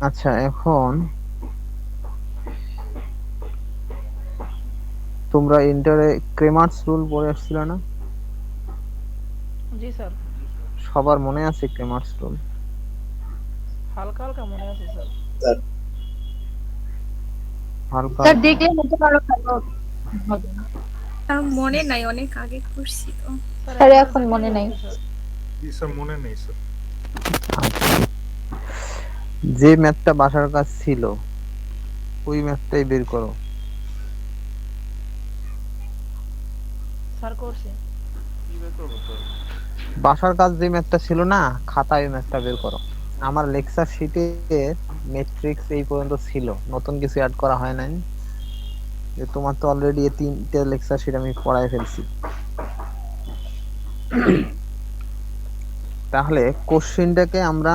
আচ্ছা, এখন তোমরা ইন্টারে ক্রেমার্স রুল পড়ে আসছিল না? জি স্যার। সবার মনে আছে ক্রেমার্স রুল? হালকা হালকা মনে আছে স্যার। স্যার হালকা স্যার হালকা দেখলে হয়তো আরো ভালো হবে। আর মনে নাই, অনেক আগে করছি তো। স্যার স্যার একবার এখন দেখলেই মনে নাই। হচ্ছে স্যার। জি স্যার, মনে নেই স্যার। আচ্ছা, যে ম্যাথটা বাসার কাজ ছিল ওই ম্যাথটাই বের করো। স্যার করছি। কি বের করবো স্যার? বাসার কাজ যে ম্যাথটা ছিল না, খাতায় ওই ম্যাথটা বের করো। আমার লেকচার শিটে ম্যাট্রিক্স এই পর্যন্ত ছিল, নতুন কিছু অ্যাড করা হয় নাই। যে তোমার তো অলরেডি এই তিনটে লেকচার শিট আমি পড়ায় ফেলছি। তাহলে কোশ্চেনটাকে আমরা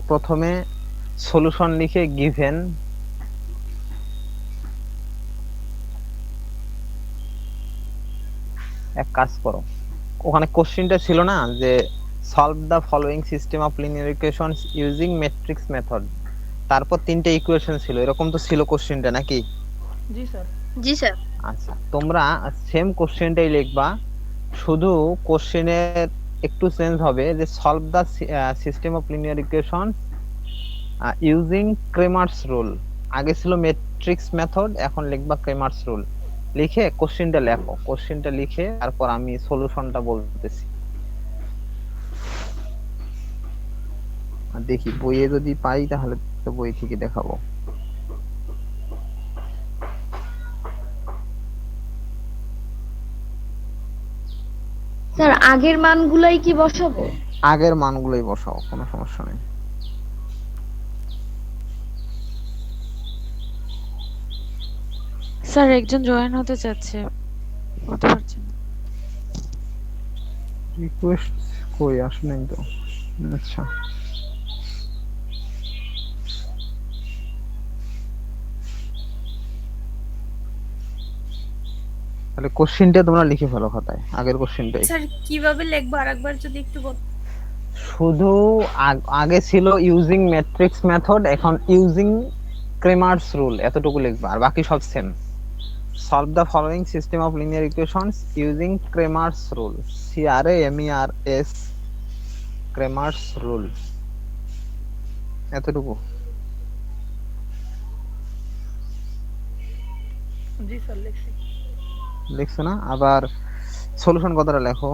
প্রথমে সলিউশন লিখে গিভেন, এক কাজ করো, ওখানে কোশ্চেনটা ছিল না যে solve the following system of linear equations using matrix method, তারপর তিনটে ইকুয়েশন ছিল, এরকম তো ছিল কোশ্চেনটা নাকি? জি স্যার। জি স্যার। আচ্ছা, তোমরা সেম কোশ্চেনটাই লিখবা, শুধু কোশ্চেনের একটু চেঞ্জ হবে, যে solve the system of linear equation using Cramer's rule. আগে ছিল ম্যাট্রিক্স মেথড, এখন লিখবা ক্রেমার্স রুল। লিখে কোশ্চেনটা লেখো, কোশ্চেনটা লিখে তারপর আমি সলিউশনটা বলতেছি। আর দেখি বইয়ে যদি পাই তাহলে তো বই থেকে দেখাবো। স্যার আগের মানগুলাই কি বসাবো? আগের মানগুলোই বসাও, কোনো সমস্যা নেই। স্যার একজন জয়েন হতে চাচ্ছে, হতে পারছে না। রিকোয়েস্ট কই আসে নাই তো। আচ্ছা, তাহলে কোশ্চেনটা তোমরা লিখে ফেলো খাতায়, আগের কোশ্চেনটাই। স্যার কিভাবে লিখবো আরেকবার যদি একটু শুধু আগে ছিল ইউজিং ম্যাট্রিক্স মেথড, এখন ইউজিং ক্রেমার্স রুল, এতটুকু লিখবা, আর বাকি সব same. Solve the following system of linear equations using Cramer's rule, CRAMERS, Cramer's rule, এতটুকু। জি স্যার লিখছি। লিখছো না? আবার সলিউশন কথাটা লেখো,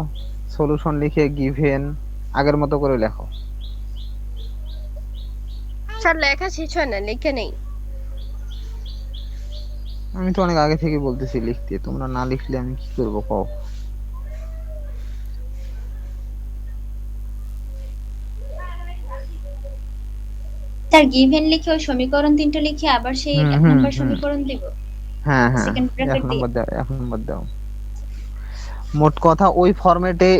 সলিউশন লিখে গিভেন আগের মতো করে লেখো। স্যার লেখা শেষ হয় না, লিখে নেই। আমি তো অনেক আগে থেকে বলতেছি লিখতে, তোমরা না লিখলে আমি কি করবো কও? স্যার গিভেন লিখে ওই সমীকরণ তিনটা লিখে আবার সেই হুম এক হুম নাম্বার হুম, সমীকরণ দিব হ্যাঁ হ্যাঁ, সেকেন্ড এক ব্র্যাকেট দিয়ে। নম্বর দাও, এক নম্বর দাও। মোট কথা ওই ফরম্যাটে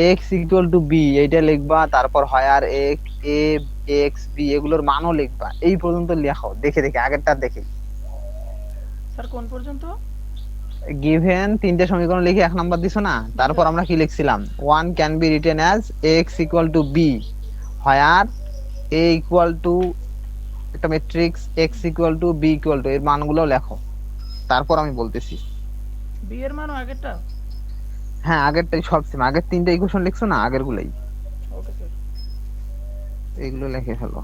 এক্স ইকুয়াল টু বি এইটা লিখবা, তারপর হয় আর এ এক্স বি এগুলোর মানও লিখবা, এই পর্যন্ত লেখো, দেখে দেখে আগেরটা দেখে। স্যার কোন পর্যন্ত? গিভেন তিনটে সমীকরণ লিখে এক নাম্বার দিছো না, তারপর আমরা কি লিখছিলাম, one can be written as X equal to B, হয় আর এ ইকুয়াল টু একটা matrix X equal to B equal to, এর মানগুলো লেখো, তারপর আমি বলতেছি। বি এর মানও আগেরটা? হ্যাঁ, আগেরটাই সব সেম, আগের তিনটা ইকুয়েশন লিখছো না, আগের গুলাই, ওকে স্যার। এইগুলো লিখে ফেলো।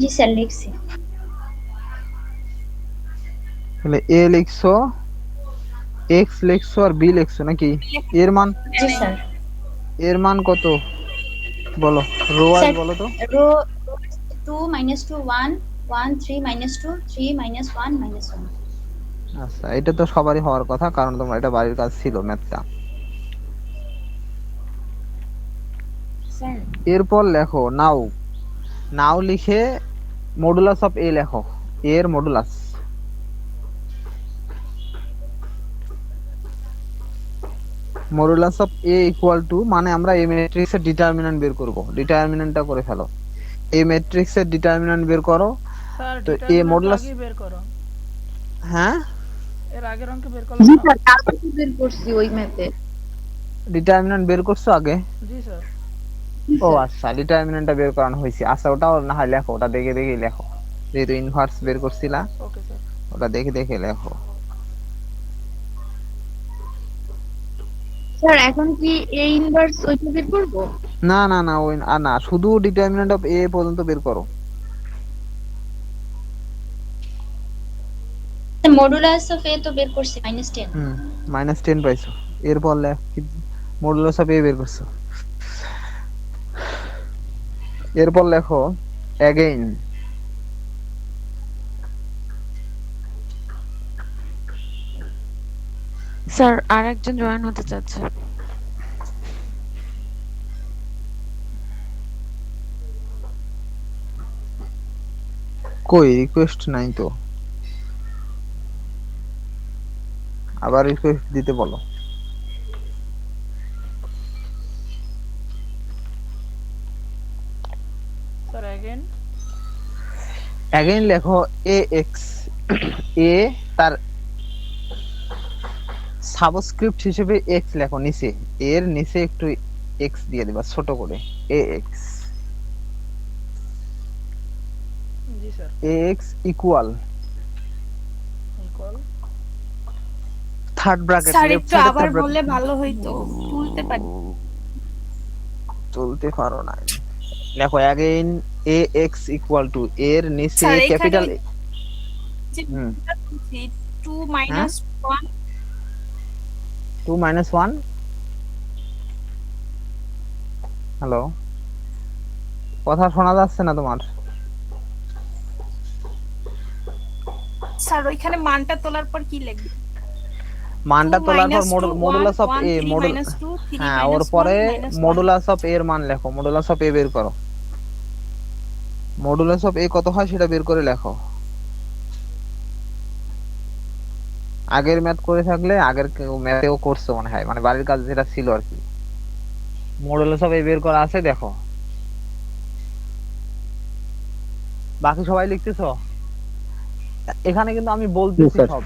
জি স্যার লিখছি। তাহলে এ লিখছো, এক্স লিখছো আর বি লিখছো নাকি? এর মান, জি স্যার। এর মান কত বলো, রো ওয়াইজ স্যার বলো তো। রো 2 -2 1 1 3 -2 3 -1 -1। আচ্ছা, এটা তো সবারই হওয়ার কথা, কারণ তোমার এটা বাড়ির কাজ ছিল ম্যাথটা। স্যার এরপর লেখো নাও, নাও লিখে মডুলাস অফ এ লেখো, এর modulus. Modulus of A equal two, মানে আমরা এই ম্যাট্রিক্সের ডিটারমিন্যান্ট বের করব, ডিটারমিন্যান্টটা করে ফেলো। এই ম্যাট্রিক্সের ডিটারমিন্যান্ট বের করো। স্যার তো এ ডিটারমিনেন্ট মডুলাস, আগে বের করো, হ্যাঁ এর আগের অঙ্কে বের করলাম জি না। স্যার, তারপর তো বের করছি ওই ম্যাথে। ডিটারমিন্যান্ট বের করছো আগে? জি স্যার। ও আচ্ছা, ডিটারমিন্যান্টটা বের করানো হয়েছে। আচ্ছা ওটাও না হয় লেখো, ওটা দেখে দেখে লেখো, যেহেতু ইনভার্স বের করছিলা ওকে স্যার। ওটা দেখে দেখে লেখো। স্যার এখন কি এ ইনভার্স ওইটা বের করবো? না না না, ওই আর না, শুধু ডিটারমিন্যান্ট অফ এ পর্যন্ত বের করো। মডুলাস অফ এ তো বের করছি -10। -10 পাইছো, এরপর মডুলাস অফ এ বের করছো। এরপর লেখো অ্যাগেইন। স্যার আর একজন জয়েন হতে চাচ্ছে। কই রিকোয়েস্ট নাই তো, আবার রিকোয়েস্ট দিতে বলো। Sir again. অ্যাগেইন লেখো এ এক্স, এ তার সাবস্ক্রিপ্ট হিসেবে এক্স লেখো নিচে, এর নিচে একটু এক্স দিয়ে দিবা ছোট করে, এ এক্স। জি sir. A X equal equal third bracket, sir left একটু সাইডে আবার থার্ড ব্র্যাকেট। বললে ভালো হইতো, তুলতে পারি। চলতে পারো না, লেখো again A X equal to, এর নিচে স্যার এখানে ক্যাপিটাল যে হুম 2 মাইনাস 1 2 - 1। হ্যালো, কথা শোনা যাচ্ছে না তোমার? স্যার ওইখানে মানটা তোলার পর কি লিখবে? মানটা 2 তোলার পর minus 2, modulus 1, of 1, A 3 module, minus 2, 3 হ্যাঁ ওর minus 1, পরে minus 1। মডুলাস অফ এর মান লেখো, মডুলাস অফ এ বের করো। মডুলাস অফ এ কত হয় সেটা বের করে লেখো। আগের ম্যাথ করে থাকলে আগের ম্যাথেও করছো মনে হয়, মানে বাড়ির কাজ যেটা ছিল আর কি। মডুলাস অফ এ বের করা আছে দেখো। বাকি সবাই লিখতেছো? এখানে কিন্তু আমি বলতেছি সব,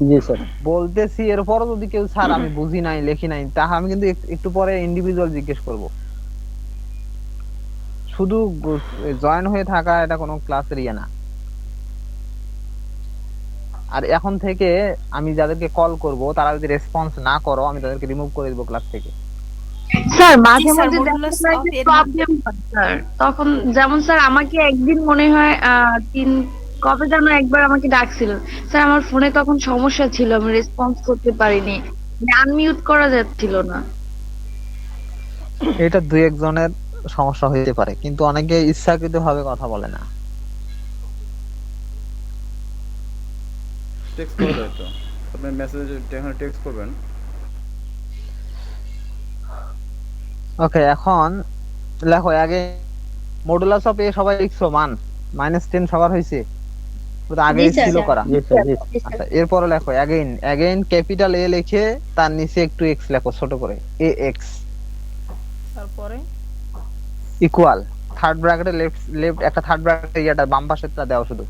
জি স্যার। বলতেছি, এরপরও যদি কেউ স্যার আমি বুঝি নাই লেখি নাই, তাহলে আমি কিন্তু একটু পরে ইন্ডিভিজুয়াল জিজ্ঞেস করব। শুধু জয়েন হয়ে থাকা এটা কোনো ক্লাসের ইয়ে না। আর এখন থেকে আমি যাদেরকে কল করব তারা যদি রেসপন্স না করো আমি তাদেরকে রিমুভ করে দেব ক্লাস থেকে। স্যার মাঝে স্যার, মাঝে modulus দেখা যায় of যে এর প্রবলেম হয় স্যার, তখন যেমন স্যার আমাকে একদিন মনে হয় কবে যেন একবার আমাকে ডাকছিল স্যার, আমার ফোনে তখন সমস্যা ছিল, আমি রেসপন্স করতে পারিনি, আনমিউট করা যাচ্ছিল না। এটা দুই একজনের সমস্যা হতে পারে, কিন্তু অনেকে ইচ্ছাকৃতভাবে কথা বলে না। টেক্সট করে দেয় তো, আপনি মেসেজ এখানে টেক্সট করবেন। ওকে, এখন লেখো আগে মডুলাস অফ এ সবাই লিখছো, মান -10 সবার হয়েছে, ওটা আগে জি, স্যার। ছিল করা। জি স্যার, জি আচ্ছা এরপর লেখো অ্যাগেইন ক্যাপিটাল এ লিখে তার নিচে একটু এক্স লেখো ছোট করে, এ এক্স তারপরে ইকুয়াল থার্ড ব্র্যাকেটে লেফট একটা থার্ড ব্র্যাকেটে ইয়াটা বাম পাশেরটা দাও শুধু,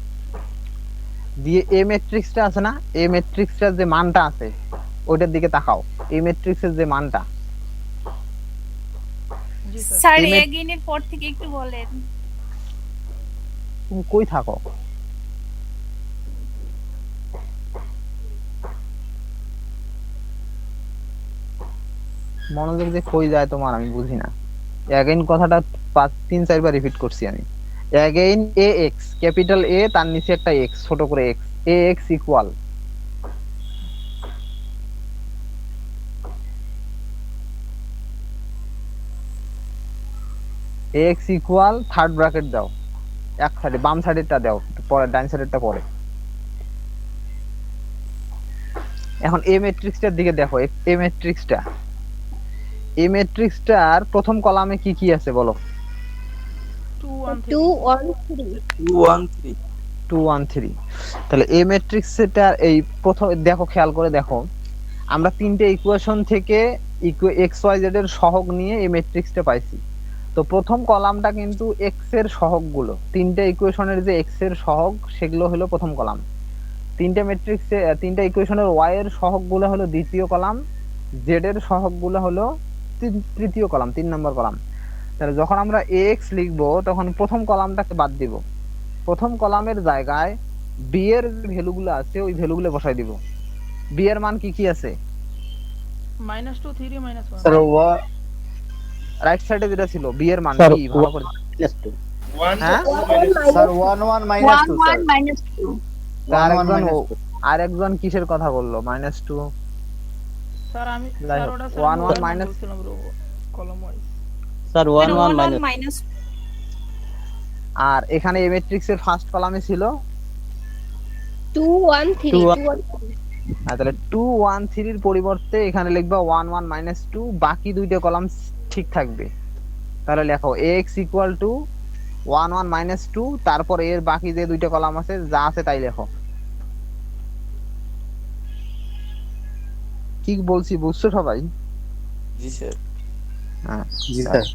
দিয়ে এ ম্যাট্রিক্সটা আছে না, এ ম্যাট্রিক্সটার যে মানটা আছে ওইটার দিকে তাকাও, এই ম্যাট্রিক্সের যে মানটা। জি স্যার। স্যার এই এগেইন এর পর থেকে একটু বলেন। তুমি কই থাকো? মনোযোগ যে কই যায় তোমার আমি বুঝি না। অ্যাগেইন কথাটা 3-4 বার রিপিট করছি আমি। Again A X capital A তার নিচে একটা এক্স ছোট করে X, A X equal X equal third bracket দাও, এক সাইডে বাম সাইডেরটা দাও, পরে ডান সাইডেরটা পরে। এখন এ ম্যাট্রিক্সটার দিকে দেখো, এ ম্যাট্রিক্সটা, এই ম্যাট্রিক্সটার প্রথম কলামে কি কি আছে বলো? 2 1 3 2 1 3 2 1 3। তাহলে এই ম্যাট্রিক্সটা এই প্রথম দেখো, খেয়াল করে দেখো, আমরা তিনটে ইকুয়েশন থেকে এক্স ওয়াই জেড এর সহগ নিয়ে এই ম্যাট্রিক্সটা পাইছি। তো প্রথম কলামটা কিন্তু এক্স এর সহগগুলো, তিনটে ইকুয়েশনের যে এক্স এর সহগ সেগুলো হলো প্রথম কলাম। তিনটে ম্যাট্রিক্সে তিনটে ইকুয়েশনের ওয়াই এর সহগগুলো হলো দ্বিতীয় কলাম, জেড এর সহগগুলো হলো তৃতীয় কলাম, 3 নম্বর কলাম। তাহলে যখন আমরা এক্স লিখবো তখন প্রথম কলামটাকে বাদ দিব, প্রথম কলামের জায়গায় বি এর যে ভ্যালুগুলো আছে ওই ভ্যালুগুলো বসাই দিব। বি এর মান কি কি আছে? -2 3 -1 স্যার রাইট সাইডে যেটা ছিল বি এর মান স্যার কি ভালো করে -2 হ্যাঁ স্যার 1 1 1 -2 স্যার 1 -2 আরেকজন কিসের কথা বললো -2? স্যার আমি যাই স্যার হোক, ওটা 1 1 minus বলছিলাম কলম ওয়াইজ। স্যার 1 1 মাইনাস মাইনাস আর এখানে এই ম্যাট্রিক্স এর ফার্স্ট কলামে ছিল 2 1 3 2 2 তাহলে 2 1 3 এর পরিবর্তে এখানে লিখবা 1 1 -2, বাকি দুইটা কলাম ঠিক থাকবে। তাহলে লেখো x = 1 1 -2, তারপর এর বাকি যে দুইটা কলাম আছে যা আছে তাই লেখো। কি বলছি বুঝছো সবাই? জি স্যার হ্যাঁ জি স্যার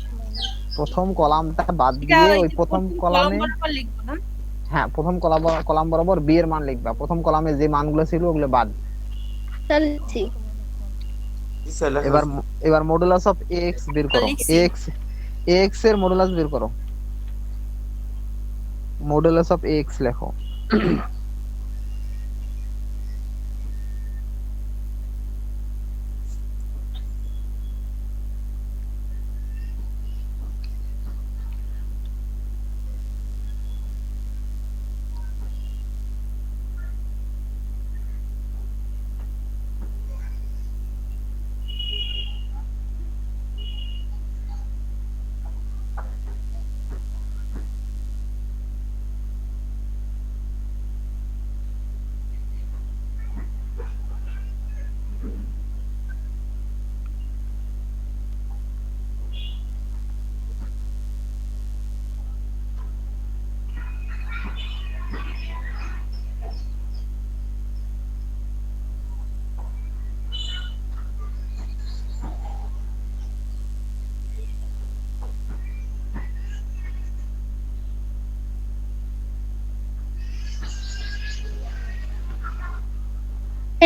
প্রথম কলামটা বাদ দিয়ে ওই প্রথম কলামে লিখবো না? হ্যাঁ প্রথম কলাম বরাবর বি এর মান লিখবা, প্রথম কলামে যে মানগুলো ছিল ওগুলো বাদ। তাহলে ঠিক জি স্যার এবার মডুলাস অফ এক্স বের করো। লিখছি। এক্স এর মডুলাস বের করো, মডুলাস অফ এক্স লেখো।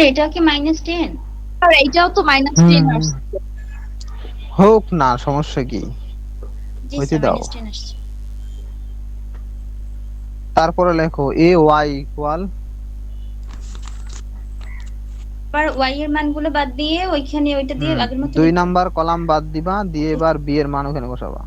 এটা কি -10? আর এইটাও তো -10 আসছে। হোক না, সমস্যা কি? জি হইতে স্যার দাও। -10 আসছে। তারপরে লেখো এ ওয়াই ইকুয়াল এবার y এর মানগুলো বাদ দিয়ে ওইখানে ওইটা দিয়ে আগের মতো 2 নাম্বার কলাম বাদ দিবা, দিয়ে এবার বি এর মান ওখানে বসাবা।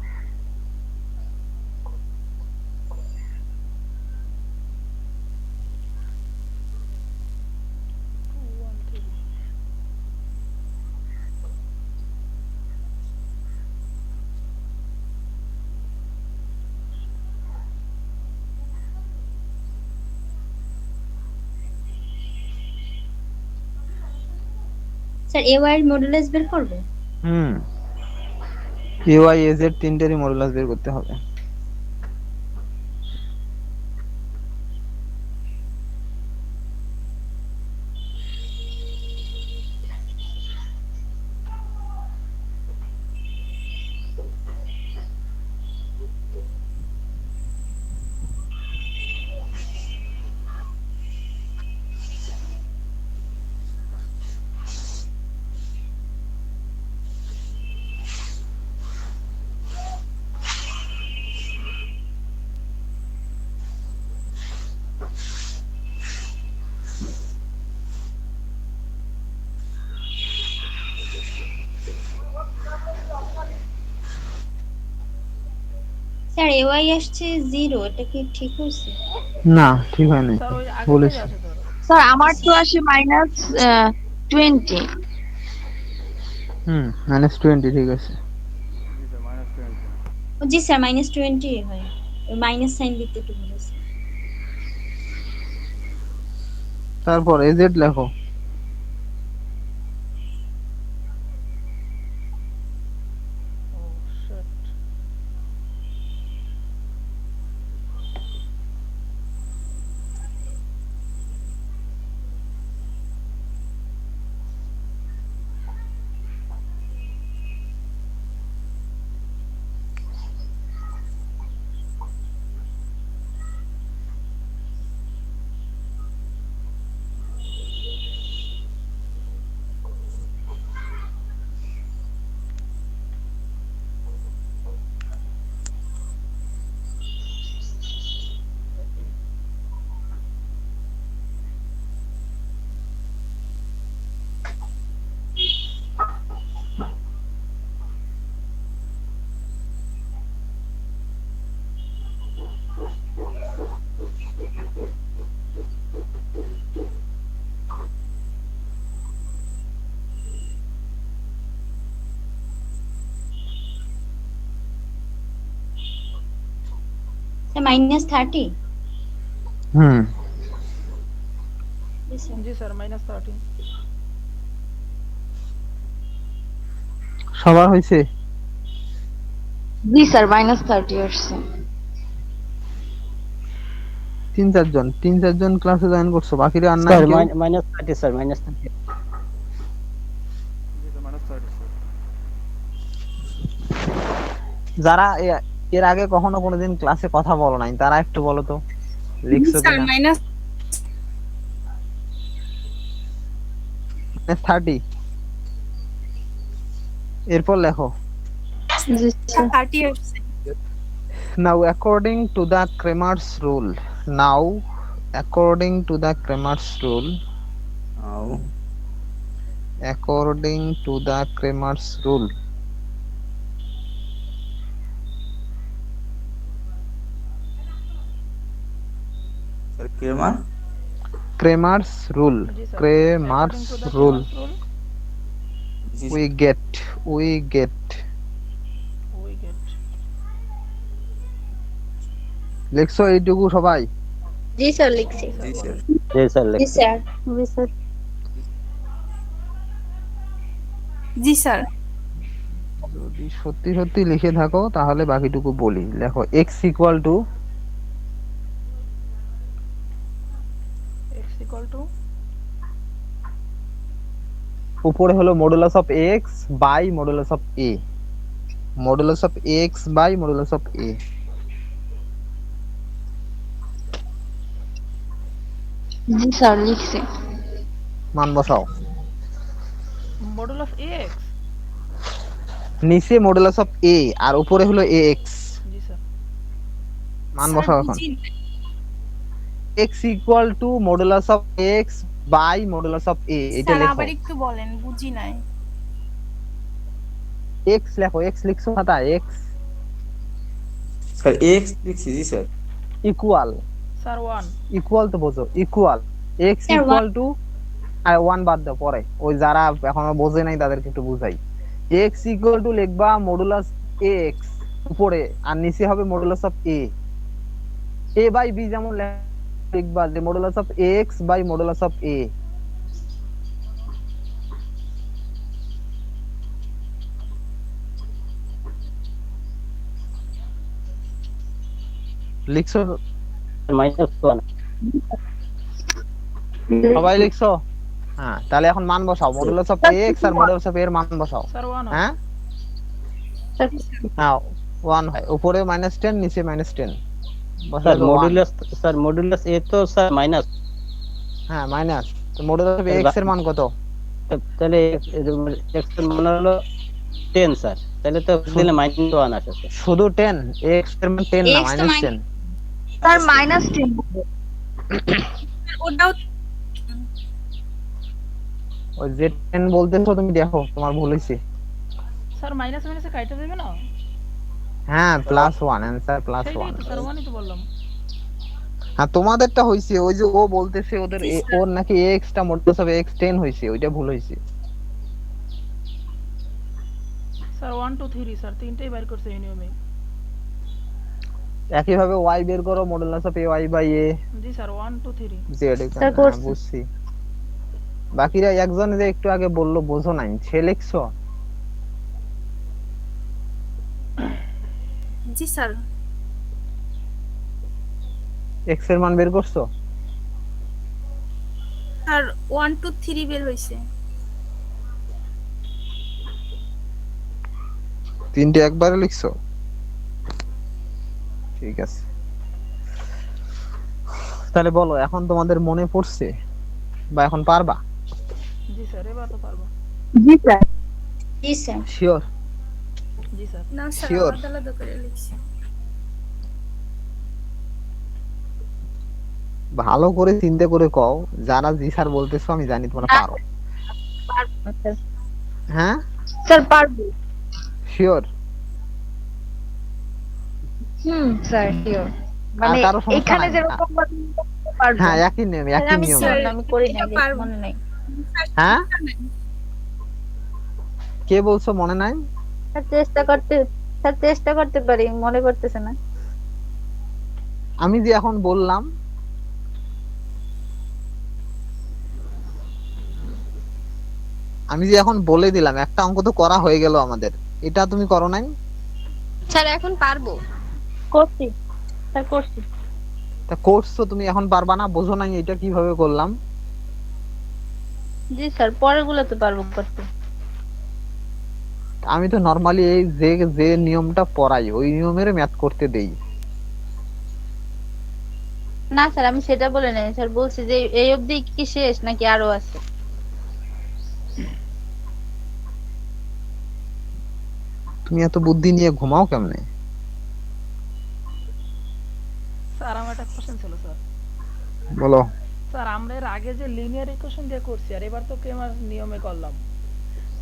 স্যার ay এর মডুলাস বের করব। A Y A Z তিনটেরই modulus বের করতে হবে। স্যার ay আসছে 0, এটা কি ঠিক হইছে? না ঠিক হয় নাই, স্যার ওই আগে বলেছি। থেকে আছে ধরো। স্যার আমার তো আসে -20 -20 ঠিক আছে। জি স্যার -20 জি স্যার -20 হয়, ওই মাইনাস সাইন দিতে একটু ভুল হয়েছে। তারপর এ জেড লেখো। ও শিট। minus 30. হুম Yes, sir. जी सर -30 সবার হয়েছে? জি স্যার -30 আসছে। 3-4 জন ক্লাসে জয়েন করছো, বাকিরা আর নাই স্যার কেউ? -30 স্যার -30 जी सर -30 सर। যারা এর আগে কখনো কোনোদিন ক্লাসে কথা বলো নাই তারা একটু বলো তো লিখছো স্যার কিনা। -30 এরপর লেখো। জি স্যার। -30 আসছে। Now according to the Cramer's rule, according to the Cramer's rule, sir Cramer Cramer's rule, जी sir Cramer's according to the rule, Cramer's rule we get we get লিখছো এইটুকু সবাই? জি স্যার লিখছি। জি স্যার জি স্যার। জি sir. জি sir. জি sir. যদি সত্যি সত্যি লিখে থাকো তাহলে বাকিটুকু বলি। লেখো x equal to x equal to উপরে হলো modulus of x by modulus of a, modulus of x by modulus of a। জি স্যার লিখছি। মান বসাও। module of x নিচে মডুলাস অফ a আর উপরে হলো ax, जी सर মান বসাও এখন। x equal to modulus of x by modulus of a, এটা স্যার লেখো। আবার একটু বলেন, বুঝি নাই। x লেখো, x লিখছো খাতা x স্যার x লিখছি জি স্যার ইকুয়াল सर 1 ইকুয়াল তো বোঝো, equal x Sir, equal to 1 বাদ দাও পরে, ওই যারা এখনো বোঝে নাই তাদেরকে একটু বুঝাই। x ইকুয়াল টু লিখবা মডুলাস x উপরে আর নিচে হবে modulus of a, a by b যেমন লিখবা যে modulus of x by modulus of a। লিখছো -1 সবাই? লিখছো? হ্যাঁ, তাহলে এখন মান বসাও, মডুলাস অফ x আর মডুলাস অফ a এর মান বসাও। सर 1 হ্যাঁ হ্যাঁ 1 হয়, উপরে -10 নিচে -10 স্যার মডুলাস a তো স্যার মাইনাস, হ্যাঁ মাইনাস, তো মডুলাস অফ x এর মান কত? তাহলে x এর মান হলো 10 স্যার, তাহলে তো দিলে -1 আসে স্যার। শুধু 10, x এর মান 10 না X তো -10। স্যার -10। ওটাও ওই যে 10 বলতেছো তুমি দেখো তোমার ভুল হইছে। सर माइनस में से काटते देबे ना হ্যাঁ +1, आंसर সেই +1। তো স্যার 1ই তো বললাম। হ্যাঁ তোমাদেরটা হইছে, ওই যে ও বলতেছে ওদের ওর নাকি x টা মডুলাস অফ x 10 হইছে, ওইটা ভুল হইছে। স্যার 1 2 3 স্যার তিনটেই বের করছে এই নিয়মে। একই ভাবে y বের করো modulus of ay by a জি স্যার 1 2 3 z স্যার হ্যাঁ, করছি। বুঝছি। বাকিরা একজন যে একটু আগে বললো বোঝো নাই, সে লিখছো? জি স্যার। x এর মান বের করছো? স্যার 1 2 3 বের হইছে। তিনটে একবারে লিখছো? ঠিক আছে, তাহলে বলো এখন তোমাদের মনে পড়ছে বা এখন পারবা? জি স্যার এবার তো পারবো। জি স্যার। জি স্যার। শিওর? জি স্যার না স্যার Sure. আলাদা আলাদা করে লিখছি। ভালো করে চিন্তা করে কও, যারা জি স্যার বলতেছো আমি জানি তোমরা পারো। হ্যাঁ স্যার পারবো। শিওর? Sir sure. মানে কারো সমস্যা এখানে নাই? যেরকম পারবো। হ্যাঁ একই নিয়ম, একই আমি নিয়ম। স্যার আমি করি না, এটা পারবো। মনে নাই। হ্যাঁ কে বলছো মনে নাই? স্যার চেষ্টা করতে পারি, মনে করতেছে না। আমি যে এখন বললাম, আমি যে এখন বলে দিলাম, একটা অঙ্ক তো করা হয়ে গেল আমাদের, এটা তুমি করো নাই? স্যার এখন পারবো। করছি স্যার, করছি। তা করছো তুমি, এখন পারবা না? বোঝো নাই এটা কিভাবে করলাম? জি স্যার, পরের গুলো তো পারবো করতে। আমি তো নরমালি এই যে যে নিয়মটা পড়াই ওই নিয়মের ম্যাথ করতে দেই। না স্যার, আমি সেটা বলে নাই স্যার, বলছি যে এই অবধি কি শেষ নাকি আরো আছে? তুমি এত বুদ্ধি নিয়ে ঘুমাও কেমনে? স্যার আমার একটা কোশ্চেন ছিল স্যার। বলো। স্যার আমরা এর আগে যে লিনিয়ার ইকুয়েশন দিয়ে করছি আর এবার তো ক্রেমার নিয়মে করলাম,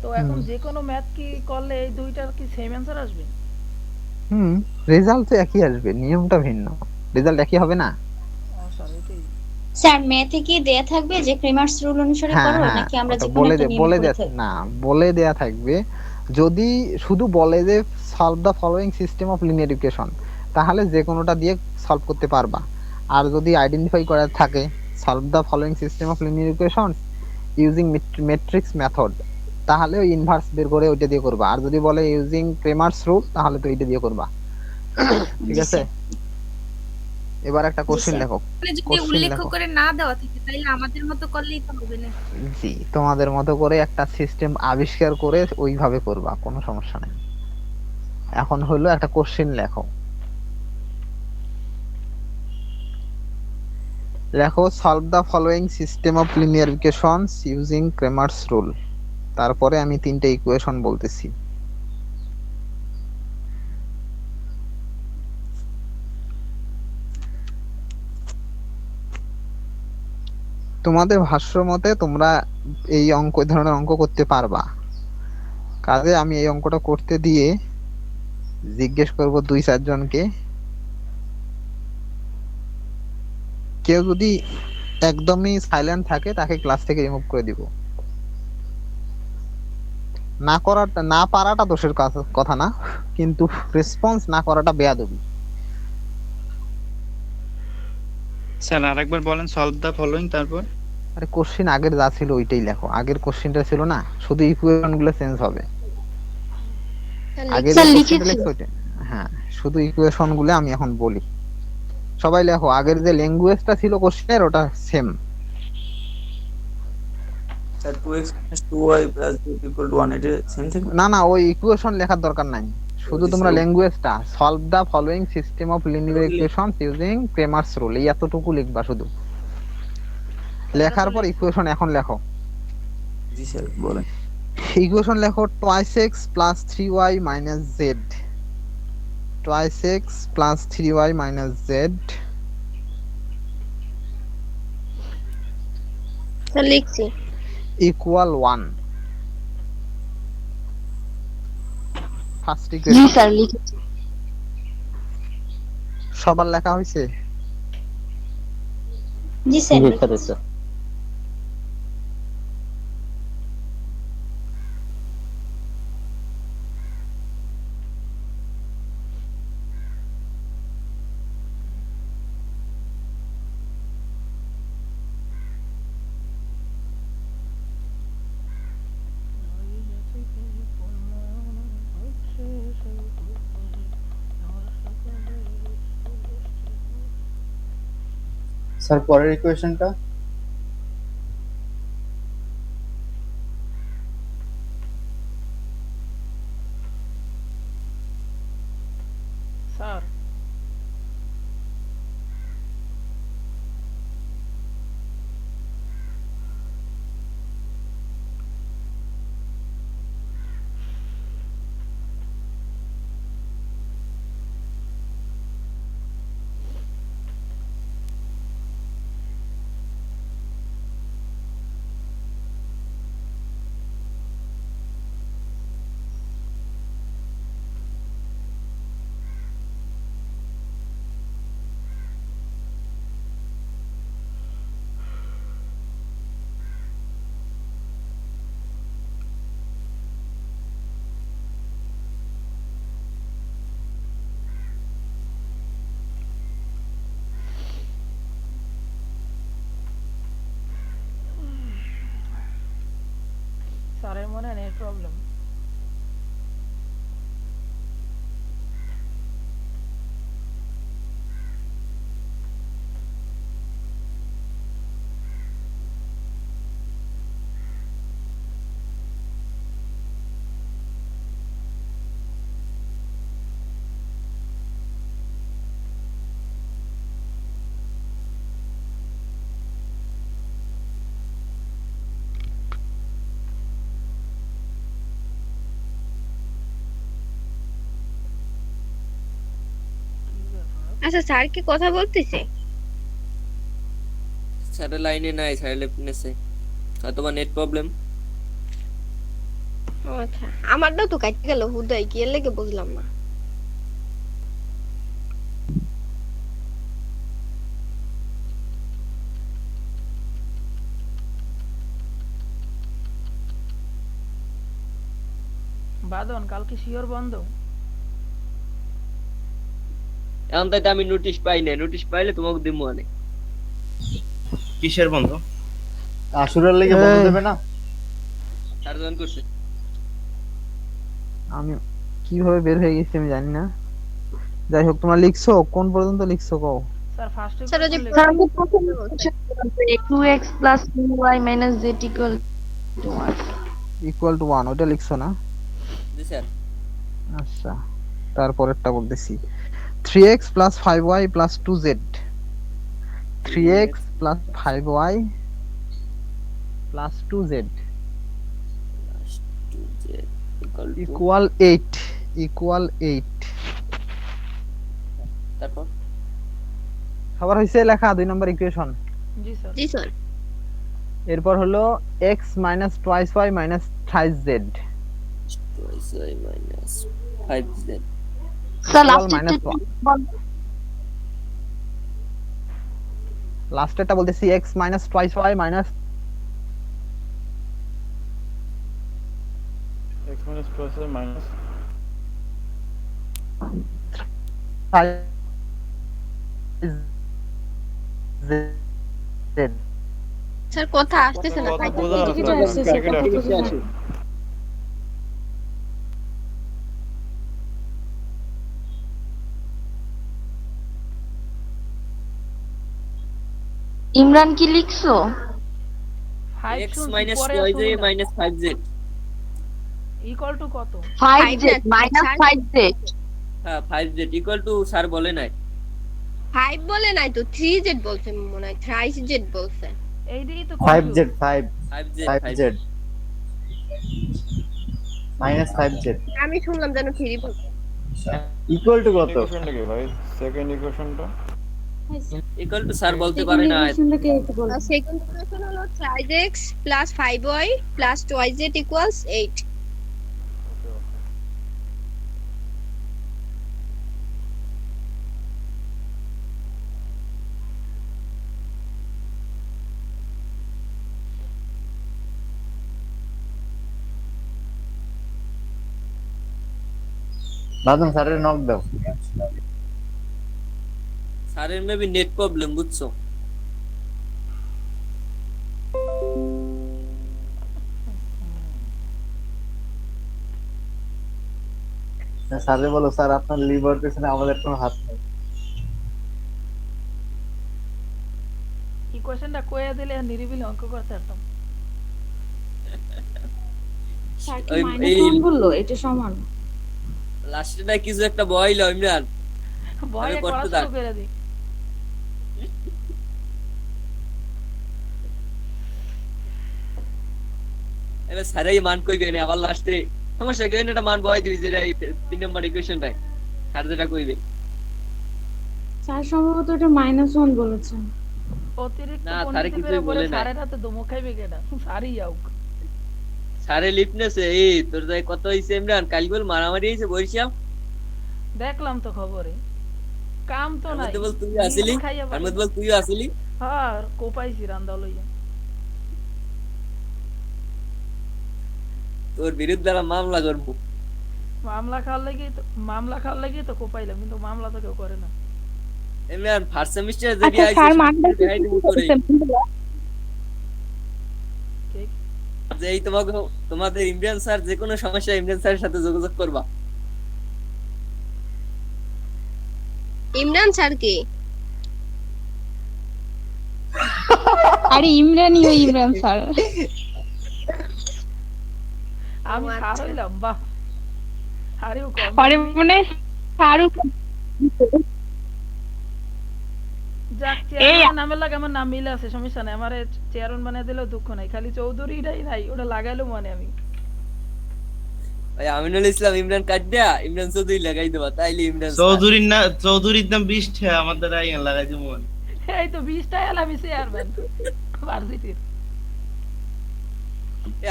তো এখন যে কোনো ম্যাথ কি করলে এই দুইটার কি সেম অ্যান্সার আসবে? হুম, রেজাল্ট তো একই আসবে, নিয়মটা ভিন্ন, রেজাল্ট একই হবে না? স্যার এটাই। স্যার ম্যাথে কি দেয়া থাকবে যে ক্রেমার্স রুল অনুসারে হ্যাঁ করো, হ্যাঁ, নাকি আমরা ওটা যে কোনো একটা নিয়ম বলে করে দেয়া থাকি? না, বলে দেয়া থাকবে। যদি শুধু বলে যে solve the following system of linear equation, তাহলে যে কোনোটা দিয়ে সলভ করতে পারবা। আর যদি আইডেন্টিফাই করা থাকে solve the following system of linear equation using matrix method, তাহলে ওই ইনভার্স বের করে ওইটা দিয়ে করবা। আর যদি বলে ইউজিং ক্রেমার্স রুল, তাহলে তো এইটা দিয়ে করবা। ঠিক জি আছে, স্যার। এবার একটা কোশ্চেন স্যার। লেখো। মানে যদি কোশ্চেন উল্লেখ লেখো। করে না দেওয়া থাকে তাহলে আমাদের মতো করলেই তো হবে না? জি, তোমাদের মতো করে একটা সিস্টেম আবিষ্কার করে ওইভাবে করবা, কোনো সমস্যা নেই। এখন হলো একটা কোশ্চেন লেখো। লেখো solve the following system of linear equations using Cramer's rule. তারপরে আমি তিনটে ইকুয়েশন বলতেছি। তোমাদের ভাষ্য মতে তোমরা এই ধরনের অঙ্ক করতে পারবা। কাজে আমি এই অঙ্কটা করতে দিয়ে জিজ্ঞেস করব 2-4 জনকে, কেউ যদি একদমই সাইলেন্ট থাকে তাকে ক্লাস থেকে রিমুভ করে দিব। না পারাটা দোষের কথা না, কিন্তু রেসপন্স না করাটা বেয়াদবি। স্যার আরেকবার বলেন, সলভ দা ফলোইং, তারপর আরে কোশ্চেন আগের যা ছিল ওইটাই লেখো, আগের কোশ্চেনটা ছিল না, শুধু ইকুয়েশন গুলো চেঞ্জ হবে। আগের স্যার, কোশ্চেনটা লিখেছি। লেখো ওইটা। হ্যাঁ, শুধু ইকুয়েশন গুলো আমি এখন বলি। সবাই লেখো, আগের যে ল্যাঙ্গুয়েজটা ছিল কোশ্চেনের ওটা same. Sir 2x - 2y + z = 1 এটা সেম থিং। না না, ওই ইকুয়েশন লেখার দরকার নাই, শুধু তোমরা ল্যাঙ্গুয়েজটা solve the following system of linear equations using Cramer's rule এই এতটুকু লিখবা শুধু। লেখার পর ইকুয়েশন এখন লেখো। জি স্যার বলেন। ইকুয়েশন লেখো 2x + 3y - z, 2x + 3y - z sir, লিখছি। equal 1। ফার্স্ট জি ইকুয়েশন স্যার, লিখেছি। সবার লেখা হয়েছে? জি স্যার। জি স্যার, স্যার। স্যার পরের ইকুয়েশনটা। স্যার স্যারের মনে নেট প্রবলেম। আচ্ছা স্যার কি কথা বলতেছে? স্যারের লাইনে নাই, স্যারের লেফটনেসে হয়তো বা নেট প্রবলেম। ও আচ্ছা, আমারটাও তো কাটতে গেল হুদাই, কি এর লেগে বুঝলাম না। বাদন কালকে শিওর বন্ধ? এখন তাই আমি নোটিশ পাই না, নোটিশ পাইলে তোমাকে দিমু আনে। কিসের বন্ধ? আসুরের লেগে বন্ধ দেবে না? স্যার জয়েন করছে। আমি কিভাবে বের হয়ে গেছি আমি জানি না। যাই হোক, তোমরা লিখছো কোন পর্যন্ত লিখছো কও? স্যার ফার্স্ট স্যার ওই যে স্যার আমি প্রথম question 2x plus 2y minus z equal to 1 equal to 1 ওটা লিখছো না? জি স্যার। আচ্ছা, তারপরেরটা বলতেছি। 3x plus 5y plus 2z 3x plus 5y plus 2z equal 8 equal 8। তারপর সবার হইছে লেখা 2 নম্বর ইকুয়েশন? জি স্যার। জি স্যার। এরপর হলো x minus twice y minus thrice z twice y minus 5z sir equal last minus 1। লাস্টেরটা বলতেছি x minus twice y minus x minus plus y minus z। Sir কথা আসতেছে না, কথা কাইটা বোঝা বলতে যাচ্ছে না, কি আমি যাচ্ছে? second আসছি। ইমরান কি লিখছো? 5 x শুনছি minus পরে twice শুনি y না। minus 5z ইকুয়াল টু কত? 5z minus স্যার 5z হ্যাঁ 5z ইকুয়াল টু স্যার বলে নাই। 5 বলে নাই তো, 3z বলছে মনে হয়, 3z বলছে। এইটাই তো 5z 5z 5z minus 5z আমি শুনলাম যেন 3 বলছে। equal to কত? ইকুয়েশনটা কি ভাই? সেকেন্ড ইকুয়েশনটা ইকুয়াল টু স্যার বলতে পারে না। সেকেন্ড ইকুয়েশন হলো 3x plus 5y plus 2z equals 8। বাদন স্যারের নক দাও। স্যারের মেবি নেট প্রবলেম, বুঝছো? স্যারে বলো স্যার আপনার লিভার পেছনে আমাদের কোনো হাত নেই। ইকুয়েশনটা কইয়া দিলে নিরিবিলি অঙ্ক করতে পারতাম। স্যার কি ওই- মাইনাস এই- 1 বললো এটা সমান? লাস্টে না কিছু একটা বইলো ইমরান, ভয়ে আমি করা করতে শুরু থাক। করে দিই। এবার স্যারই মান কইবে না, আবার লাস্টে সমস্যা কেন একটা মান বই দিবি, যেটা এই 3 নম্বর ইকুয়েশনটাই স্যার যেটা কইবে। স্যার সম্ভবত এটা -1 বলেছেন। অতিরিক্ত না, পণ্ডিতি স্যারে করে কিছুই বলে বলে নাই। স্যারের হাতে ধমক খাইবে কেডা? স্যারই আউক। স্যারে লিপনেছে এই তোর যাই কত হইছে ইমরান, কাল বল মারামারি হইছে বরিশাম। দেখলাম তো খবরে। কাম তো আর নাই। মধ্যে বল তুই আসিলি, খাইয়া আর বাড়ি। মধ্যে বল তুইও আসিলি। হ্যাঁ, কোপাইছি রান্দা লইয়া। তোর বিরুদ্ধে আমরা মামলা করবো। মামলা খাওয়ার লাগি তো কোপাইলাম, কিন্তু মামলা তো কেউ করে না। ইমরান ফার্স্ট সেমিস্টার যদি আচ্ছা, আইছিস স্যার মানটা দেখাই দিব তোরে। ঠিক যে এই তোমাকে তোমাদের ইমরান স্যার যে কোনো সমস্যা ইমরান স্যারের সাথে যোগাযোগ করবা। ইমরান স্যার কে? আরে ইমরানই ওই ইমরান স্যার। আমি স্যার হইলাম, বাহ। আরে ও কম পরে মনে হয় শাহরুখ। যাক, চেয়ারম্যান নামের লাগে আমার নাম মিলে আছে, সমস্যা নাই। আমার চেয়ারম্যান বানিয়ে দিলেও দুঃখ নাই, খালি চৌধুরীটাই নাই, ওটা লাগাইলো মানে আমি। ভাই আমিনুল ইসলাম ইমরান কাটদিয়া ইমরান চৌধুরী লাগাই দেবা, তাইলে ইমরান স্যার। চৌধুরীর না, চৌধুরীর নাম 20 টাকা, আমাদের আইন লাগাই দিব। এই তো 20 টাকা আমি চেয়ারম্যান ভার্সিটির।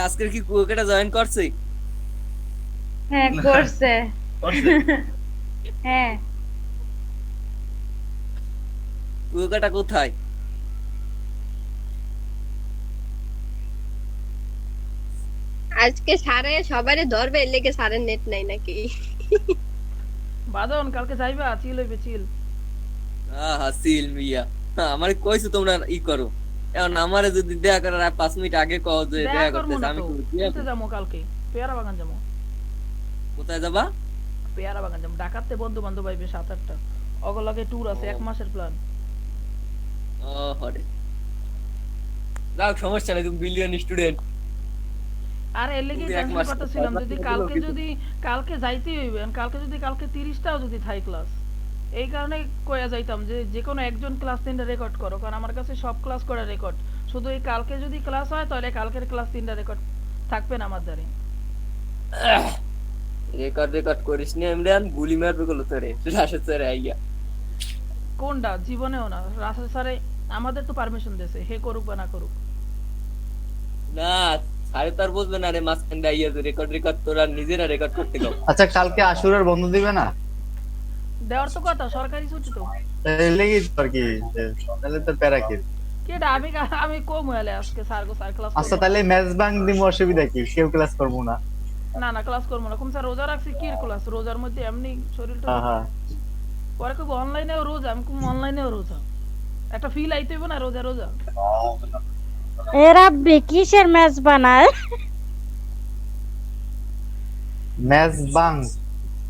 আজকের কি কুয়াকাটা জয়েন করছে? হ্যাঁ করছে। হ্যাঁ কুয়াকাটা কোথায়? আজকে স্যারে সবারে ধরবে, এর লেগে স্যারের নেট নাই নাকি? বাদন কালকে যাইবা, চিল হইবে চিল। সিল মিয়া, আমার কইছো তোমরা ই করো, এখন আমারে যদি দেখা করার 5 মিনিট আগে কও যে দেখা করতে আমি কোথায় যাবো কালকে? পেয়ারা বাগান যাবো। কোথায় যাবা? পেয়ারা বাগান যাবো। ঢাকাতে বন্ধু বান্ধব আইবে 7-8টা, অগলাগে ট্যুর আছে, 1 মাসের প্ল্যান। ও হরে, যাক সমস্যা নাই, তুমি বিলিয়ন স্টুডেন্ট। আর এর লেগে টেনশন করতেছিলাম যদি কালকে যাইতে হইবে, কালকে 30টাও যদি থাই ক্লাস, এই কারণে কইয়া যাইতাম যে কোনো একজন ক্লাস 3টা রেকর্ড করো, কারণ আমার কাছে সব ক্লাস করা রেকর্ড। শুধু এই কালকে যদি ক্লাস হয় তাহলে কালকের ক্লাস 3টা রেকর্ড থাকবে না আমার দ্বারে। রেকর্ড করিস নি ইমরান, গুলি মারবে গুলো তোরে রাশেদ স্যার আইয়া। কোনটা? জীবনেও না। রাশেদ স্যারে আমাদের তো পারমিশন দিয়েছে, হে করুক বা না করুক। না স্যার তার বুঝবে না রে, মাঝখান দিয়ে আইয়া রেকর্ড তোরা নিজেরা রেকর্ড করতে গাও। আচ্ছা কালকে আশুরার বন্ধ দিবে না? দেওয়ার তো কথা, সরকারি ছুটি তো। এই লেগে আর কি, তাহলে তো প্যারা কি? কেডা? আমি কম হইলে আজকে স্যার ক্লাস। আচ্ছা তাহলে ম্যাচ বাং দিমু, অসুবিধা কি? কেউ ক্লাস করবো না? না ক্লাস করবো না। কোন স্যার রোজা রাখছি, কি ক্লাস? রোজার মধ্যে এমনি শরীরটা হ্যাঁ পরে খুব অনলাইনেও রোজা, আমি খুব অনলাইনেও রোজা, একটা ফিল আইতে হইব না রোজা রোজা। এরা কিসের ম্যাচ বানায়? ম্যাচ বাং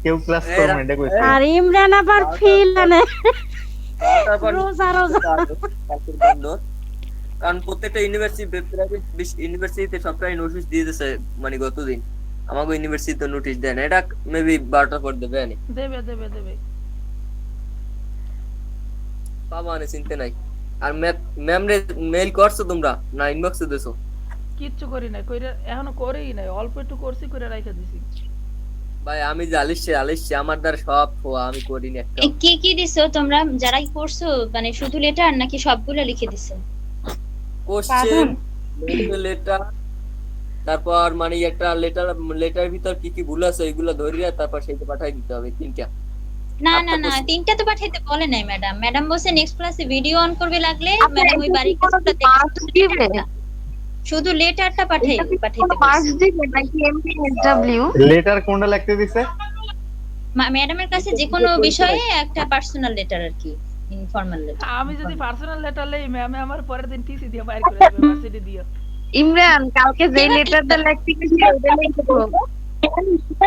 কেউ ক্লাস করবো না এটা কইছে। আর ইমরান আবার ফিল আনে রোজা রোজা। কারণ প্রত্যেকটা ইউনিভার্সিটিতে সবটাই নোটিশ দিয়ে দিয়েছে, মানে গতদিন আমাকে ইউনিভার্সিটিতে নোটিশ দেয় না, এটা মেবি 12টার পর দেবে। দেবে পাবা না, চিন্তা নাই। আর ম্যাম রে মেইল করছো তোমরা না ইনবক্সে দিছো? কিচ্ছু করি নাই, কইরা এখনো করেই নাই, অল্প একটু করছি, করে রাইখা দিছি। ভাই আমি যে আলিশে আমার দ্বারা সব খোয়া, আমি করিনি একটা। কি দিছো তোমরা যারা করছো? মানে শুধু লেটার নাকি সবগুলো লিখে দিছো? কোশ্চেন, লেটার, তারপর মানে একটা লেটার ভিতর কি কি ভুল আছে এগুলো ধরিয়া তারপর সেইটা পাঠাই দিতে হবে 3টা। না 3টা তো পাঠাইতে বলে নাই ম্যাডাম। ম্যাডাম বলছে নেক্সট ক্লাসে ভিডিও অন করবে, লাগলে ম্যাডাম ওই বাড়ির কাজটা দেখবে, শুধু লেটারটা পাঠাইতে পাস দিবে নাকি এমপিএসডব্লিউ? লেটার কোনটা লিখতে দিছে? ম্যাডামের কাছে যে কোনো বিষয়ে একটা পার্সোনাল লেটার আর কি, ইনফর্মাল লেটার। আমি যদি পার্সোনাল লেটার লই, ম্যামে আমার পরের দিন টিসি দিয়ে বাইর করে দেবে ইউনিভার্সিটি দিয়ে। ইমরান কালকে যে লেটারটা লিখতে গেছি ওটা লিখে দাও।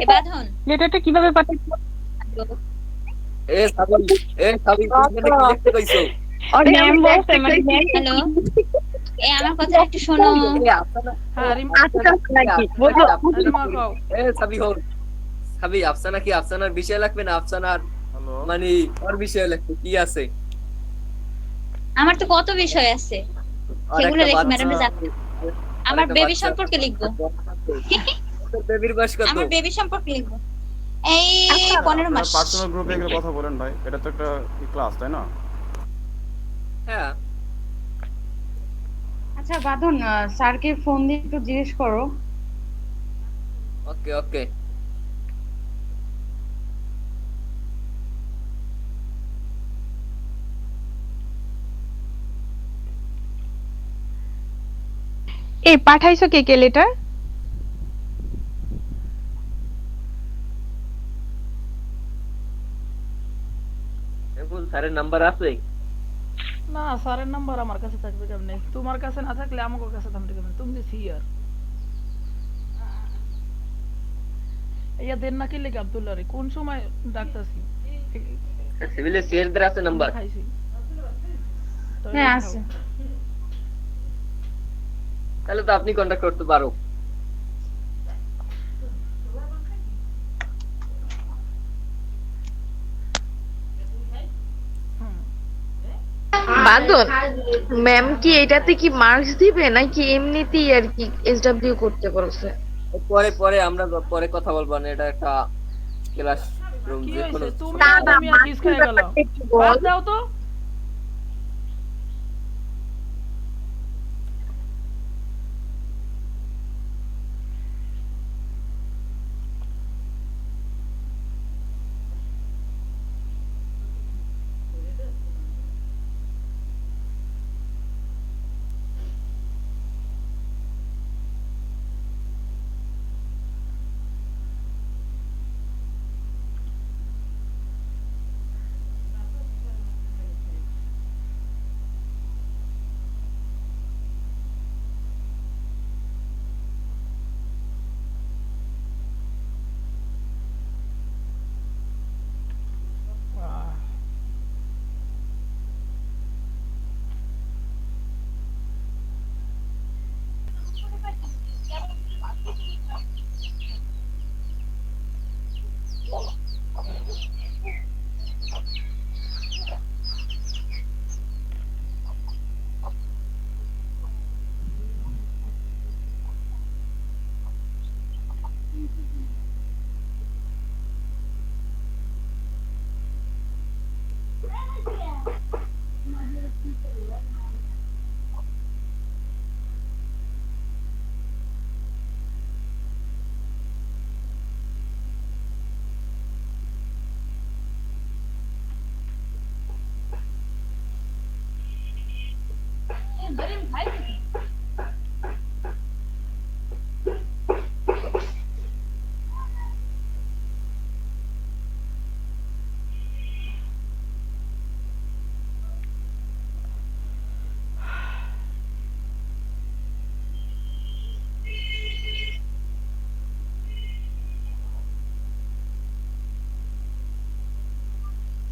এ বাঁধন লেটারটা কিভাবে পাঠাবো? সাবি তুমি কি লিখতে কইছো? ম্যাম বলছে মানে হ্যালো, আমার কথা একটু শোনো। হ্যাঁ রিম, সাবি আফসানা কি আফসানার বিষয় লাগবে না আফসানার মানে ওর বিষয় লাগবে কি আছে? আমার তো কত বিষয় আছে, সেগুলো লিখে ম্যাডামে জানাবো। আমার বেবি সম্পর্কে লিখবো। বেবির বয়স কত? আমার বেবি সম্পর্কে লিখবো, এই 15 মাস। পার্সোনাল গ্রুপে এগুলো কথা বলেন ভাই, এটা তো একটা ক্লাস তাই না? হ্যাঁ আচ্ছা বাঁধন, স্যারকে ফোন দিয়ে একটু জিজ্ঞেস করো। ওকে এই পাঠাইছো কে লেটার? এখন স্যারের নাম্বার আছে? না স্যারের নাম্বার আমার কাছে থাকবে কেমনে? তোমার কাছে না থাকলে আমার কাছে থাকবে কেমনে? তুমি যে সিআর ইয়া দেন না কি লেগে আব্দুল্লাহ রে কোন সময় ডাকতাছি সিভিলে সিএসদের আছে নাম্বার খাইছি হ্যাঁ আছে তাহলে তো আপনি কন্টাক্ট করতে পারো বাদল ম্যাম কি এটাতে কি মার্কস দিবে নাকি এমনিতেই আর কি এসডব্লিউ করতে বলছে? পরে পরে আমরা পরে কথা বলবো না, এটা একটা ক্লাস রুম কি যে কোনো হইছে তুমি আর কিস খাই গেল বাদ দাও তো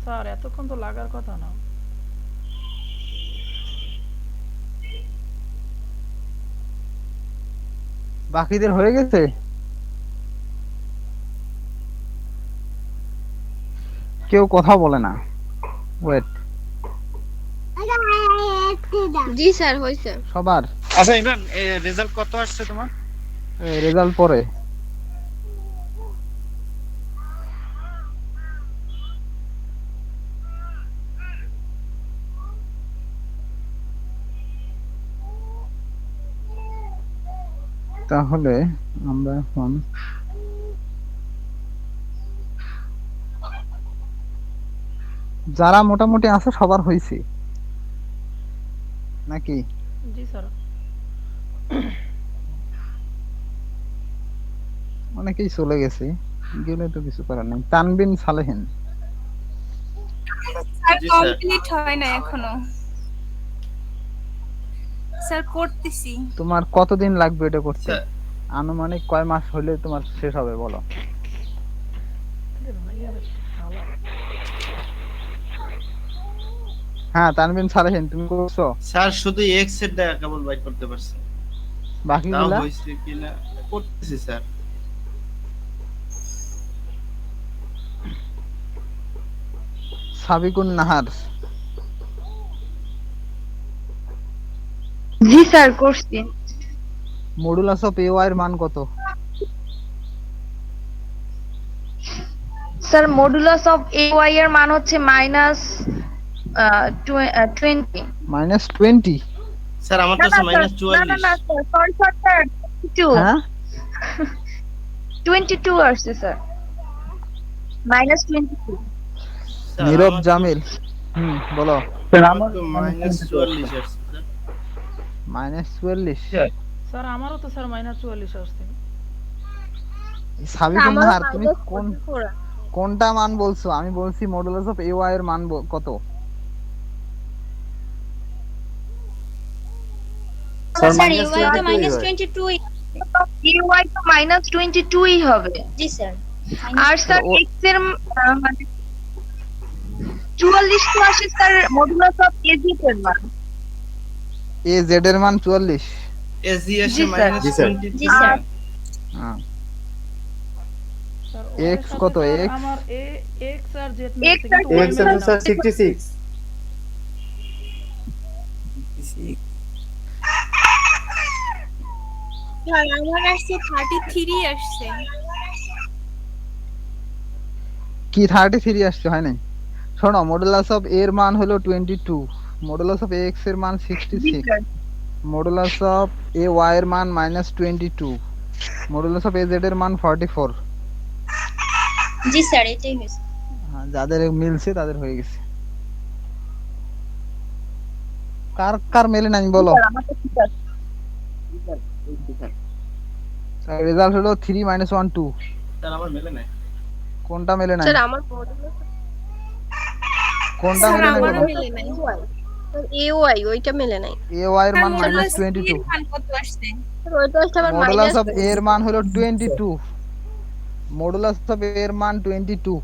স্যার এতক্ষণ তো লাগার কথা না বাকিদের হয়ে গেছে কেউ কথা বলে না ওয়েট জি স্যার হইছে সবার আচ্ছা ইমরান রেজাল্ট কত আসছে তোমার রেজাল্ট পরে তাহলে আমরা এখন যারা মোটামুটি আছে সবার হয়েছে নাকি জি স্যার অনেকেই চলে গেছে গেলে তো কিছু করার নেই তানবিন সালেহিন স্যার কমপ্লিট হয় না এখনো স্যার করতেছি তোমার কতদিন লাগবে এটা করতে আনুমানিক কয় মাস হলে তোমার শেষ হবে বলো হ্যাঁ তানবিন সালেহিন তুমি করছো স্যার শুধু এক্স এর দেখা কেবল বাই করতে পারছি বাকিগুলা হইছে কিনা করতেছি স্যার সাবিকুন নাহার জি স্যার করছি মডুলাস অফ এওয়াই এর মান কত স্যার মডুলাস অফ এওয়াই এর মান হচ্ছে -20 -20 স্যার আমার কাছে -44 না সরি স্যার 22 হ্যাঁ 22 আসছে স্যার -22 নীরব জামিল বলো আমার তো -44 আসছে -44 স্যার আমারও তো স্যার -44 আসছে সাবিকুন নাহার তুমি কোনটা মান বলছো আমি বলছি মডুলাস অফ এওয়াই এর মান কত স্যার ইউআই তো -22 এওয়াই তো -22ই হবে জি স্যার আর স্যার এক্স এর মানে 44 তো আসে স্যার মডুলাস অফ এজি এর মান। এ জেড এর মান 44। এসি জি আসে স্যার। মাইনাস জি স্যার। 20। জি স্যার হ্যাঁ স্যার X কত? X? আমার এক্স আর জেড X মিলছে আর কিন্তু y এক্স মেলে আছে না। স্যার 66। স্যার আমার আসছে 33 আসছে। কি 33 আসছে হয় নাই? শোনো, মডুলাস অফ এর মান হলো 22, মডুলাস অফ এক্স এর মান জি 66, sir. Modulus of a y এর মান -22, মডুলাস অফ এ জেড এর মান 44। জি স্যার এটাই হয়েছে। হ্যাঁ, যাদের মিলছে তাদের হয়ে গেছে। কার কার মেলে নাই বলো? স্যার আমার তো ঠিক আছে। রেজাল্ট হলো 3 - 1 2। স্যার আমার মেলে নাই। কোনটা মেলে নাই? স্যার আমার মডুলাস কোনটা স্যার মেলে নাই আমারও বলো? মেলে নাই। স্যার এওয়াই ওইটা মেলে নাই। এ ওয়াই এর মান মডুলাস -22, এর মান কত আসছে? স্যার ওইটা আসছে আবার মডুলাস মাইনাস অফ এ এর মান হলো 22, মডুলাস অফ এ এর মান 22।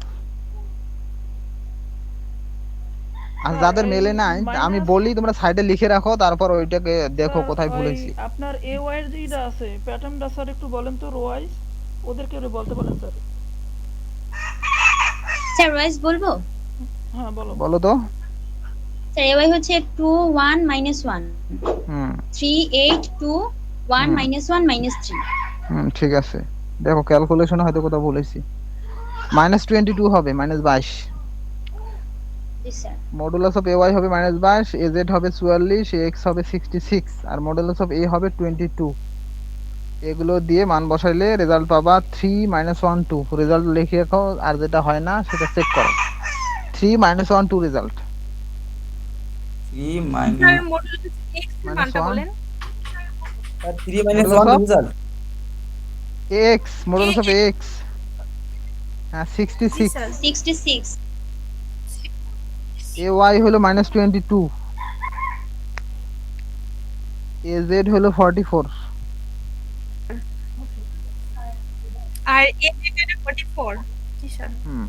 আর যাদের মেলে নাই আমি বলি তোমরা সাইডে লিখে রাখো, তারপর ওইটাকে দেখো কোথায় ভুল হয়েছে। আপনার এ ওয়াই এর যেটা আছে প্যাটার্নটা স্যার একটু বলেন তো রো ওয়াইজ, ওদেরকে একটু বলতে বলেন স্যার। স্যার ওয়াইজ বলবো? হ্যাঁ বলো। বলো তো। স্যার এওয়াই হচ্ছে 2 1 -1, হুম 3 8 2 1 -1 -3। হুম ঠিক আছে, দেখো ক্যালকুলেশনে হয়তো কোথাও বলেছি। -22 হবে -22, জি স্যার মডুলাস অফ এওয়াই হবে -22, এজেড হবে 44, এক্স হবে 66, আর মডুলাস অফ এ হবে 22। এগুলো দিয়ে মান বসাইলে রেজাল্ট পাবা 3 - 1 2। রেজাল্ট লিখে রাখো, আর যেটা হয় না সেটা চেক করো। 3 - 1 2 রেজাল্ট। 3 স্যার মডুলাস এক্স এর মানটা -1 বলেন। Sir 3 - 1 result. X, modulus of x হ্যাঁ 66, 66। এ ওয়াই হলো -22, এ জেড হলো 44। আর এ যেটা 44। জি স্যার। হুম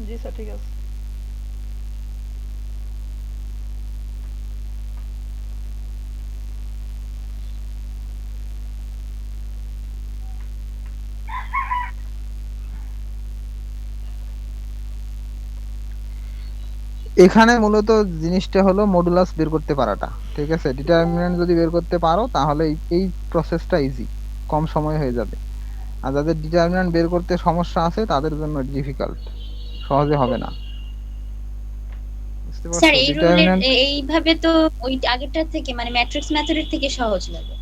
জি স্যার ঠিক আছে। এখানে মূলত জিনিসটা হলো মডুলাস বের করতে পারাটা, ঠিক আছে? ডিটারমিনেন্ট যদি বের করতে পারো তাহলে এই প্রসেসটা ইজি, কম সময় হয়ে যাবে। আর যাদের ডিটারমিনেন্ট বের করতে সমস্যা আছে তাদের জন্য ডিফিকাল্ট, সহজে হবে না। বুঝতে স্যার পারছো? এই রুলের ডিটারমিনেন্ট এইভাবে তো ওই আগেরটার থেকে মানে ম্যাট্রিক্স মেথডের থেকে সহজ লাগে।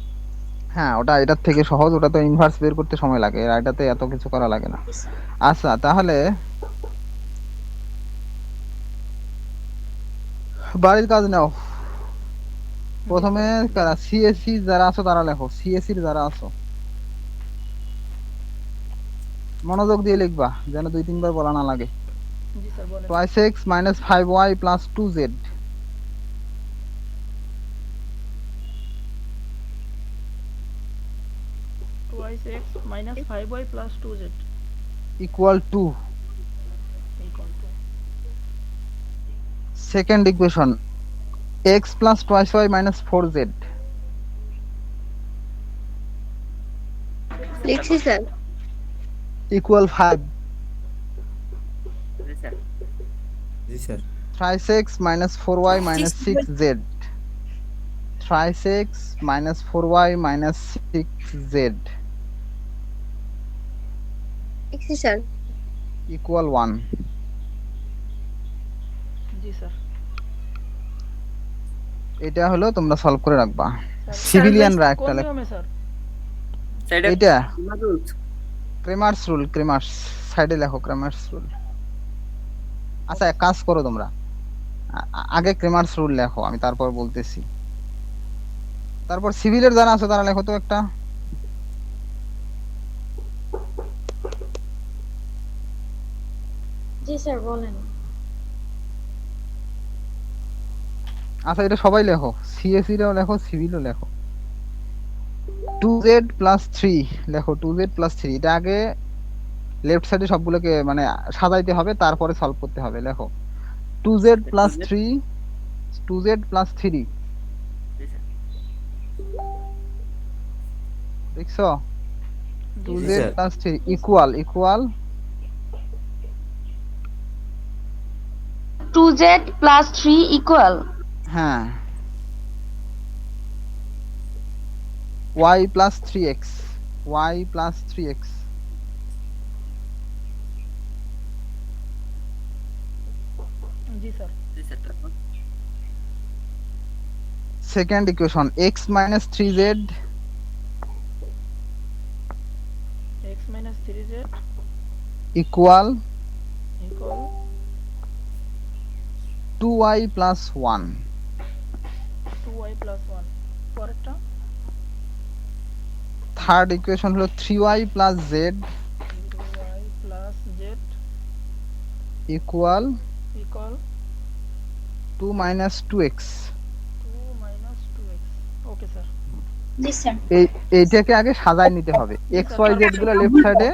হ্যাঁ, ওটা এটার থেকে সহজ, ওটা তো ইনভার্স বের করতে সময় লাগে, আর এটাতে এত কিছু করা লাগে না। জি স্যার আচ্ছা, তাহলে বাড়ির কাজ নাও। প্রথমে সিএসসি যারা আছো তারা লেখো, সিএসসি যারা আছো মনোযোগ দিয়ে লিখবা, যেন 2-3 বার বলা না লাগে। জি স্যার বলেন। 2x - 5y + 2z 2x - 5y + 2z equal to equal to second equation x + 2y - 4z লিখছি স্যার। equal 5। জি স্যার। জি sir. 3x - 4y - 6z 3x - 4y - 6z লিখছি স্যার। equal 1। জি স্যার। এটা হলো তোমরা সলভ করে রাখবা। স্যার সিভিলিয়ানরা কোন একটা নিয়মে স্যার? এটা ক্রেমার্স রুল, ক্রেমার্স সাইডে লেখো ক্রেমার্স রুল। আচ্ছা, এক কাজ করো তোমরা, আগে ক্রেমার্স রুল লেখো, আমি তারপর বলতেছি। তারপর সিভিলের যারা আছে তারা লেখো তো একটা। জি স্যার বলেন। আচ্ছা এটা সবাই লেখো, সিএসসি রাও লেখো, সিভিলও লেখো। 2z প্লাস 3 লেখো, 2z প্লাস 3। এটা আগে লেফট সাইডে সবগুলোকে মানে সাজাইতে হবে, তারপরে সলভ করতে হবে। লেখো 2z প্লাস 3, 2z প্লাস 3 দেখছো? 2z plus 3 equal 2z plus 3 equal, হ্যাঁ, y plus 3x, y plus 3x। জি sir. Second equation x minus 3z x minus 3z equal equal 2y plus 1। 2y plus 1 পরেরটা third equation হলো 3y plus z 3y plus z equal equal 2 minus 2x। 2 minus 2x okay sir. জি sir. এইটাকে আগে সাজায় নিতে হবে। x y z গুলো left সাইডে,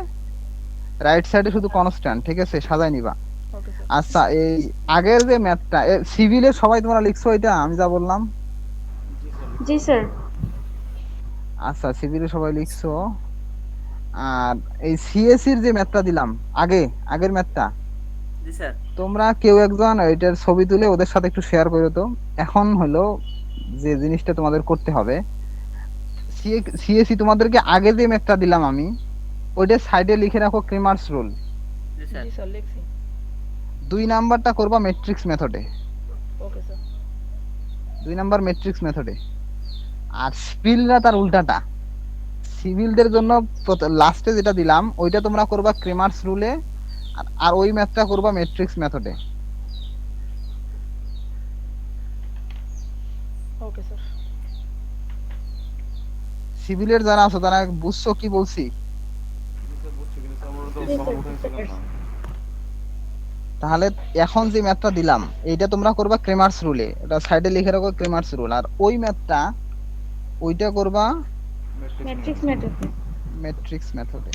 রাইট সাইডে শুধু কনস্ট্যান্ট, ঠিক আছে? সাজায় নিবা। Okay sir. আচ্ছা এই আগের যে ম্যাথটা সিভিলের সবাই তোমরা লিখছো এটা আমি যা বললাম? জি স্যার। আচ্ছা সিভিলের সবাই লিখছো। আর এই সিএসসির যে ম্যাথটা দিলাম আগের ম্যাথটা, জি স্যার। তোমরা কেউ একজন এটার ছবি তুলে ওদের সাথে একটু শেয়ার করো তো। এখন হলো যে জিনিসটা তোমাদের করতে হবে, সিএসসি তোমাদেরকে আগে যে ম্যাথটা দিলাম আমি, ওইটা সাইডে লিখে রাখো ক্রেমার্স রুল। জি স্যার লিখছি। 2 নাম্বারটা করবা ম্যাট্রিক্স মেথডে। Okay sir. 2 নাম্বার ম্যাট্রিক্স মেথডে। আর সিভিলরা তার উল্টাটা, সিভিলদের জন্য লাস্টে যেটা দিলাম ওইটা তোমরা করবা ক্রেমার্স রুলে, আর ওই ম্যাথটা করবা ম্যাট্রিক্স মেথডে। Okay sir. সিভিলের যারা আছো তারা বুঝছো কি বলছি? তাহলে এখন যে ম্যাথটা দিলাম এইটা তোমরা করবা ক্রেমার্স রুলে, এটা সাইডে লিখে রাখো ক্রেমার্স রুল। আর ওই ম্যাথটা ওইটা করবা ম্যাট্রিক্স মেথডে।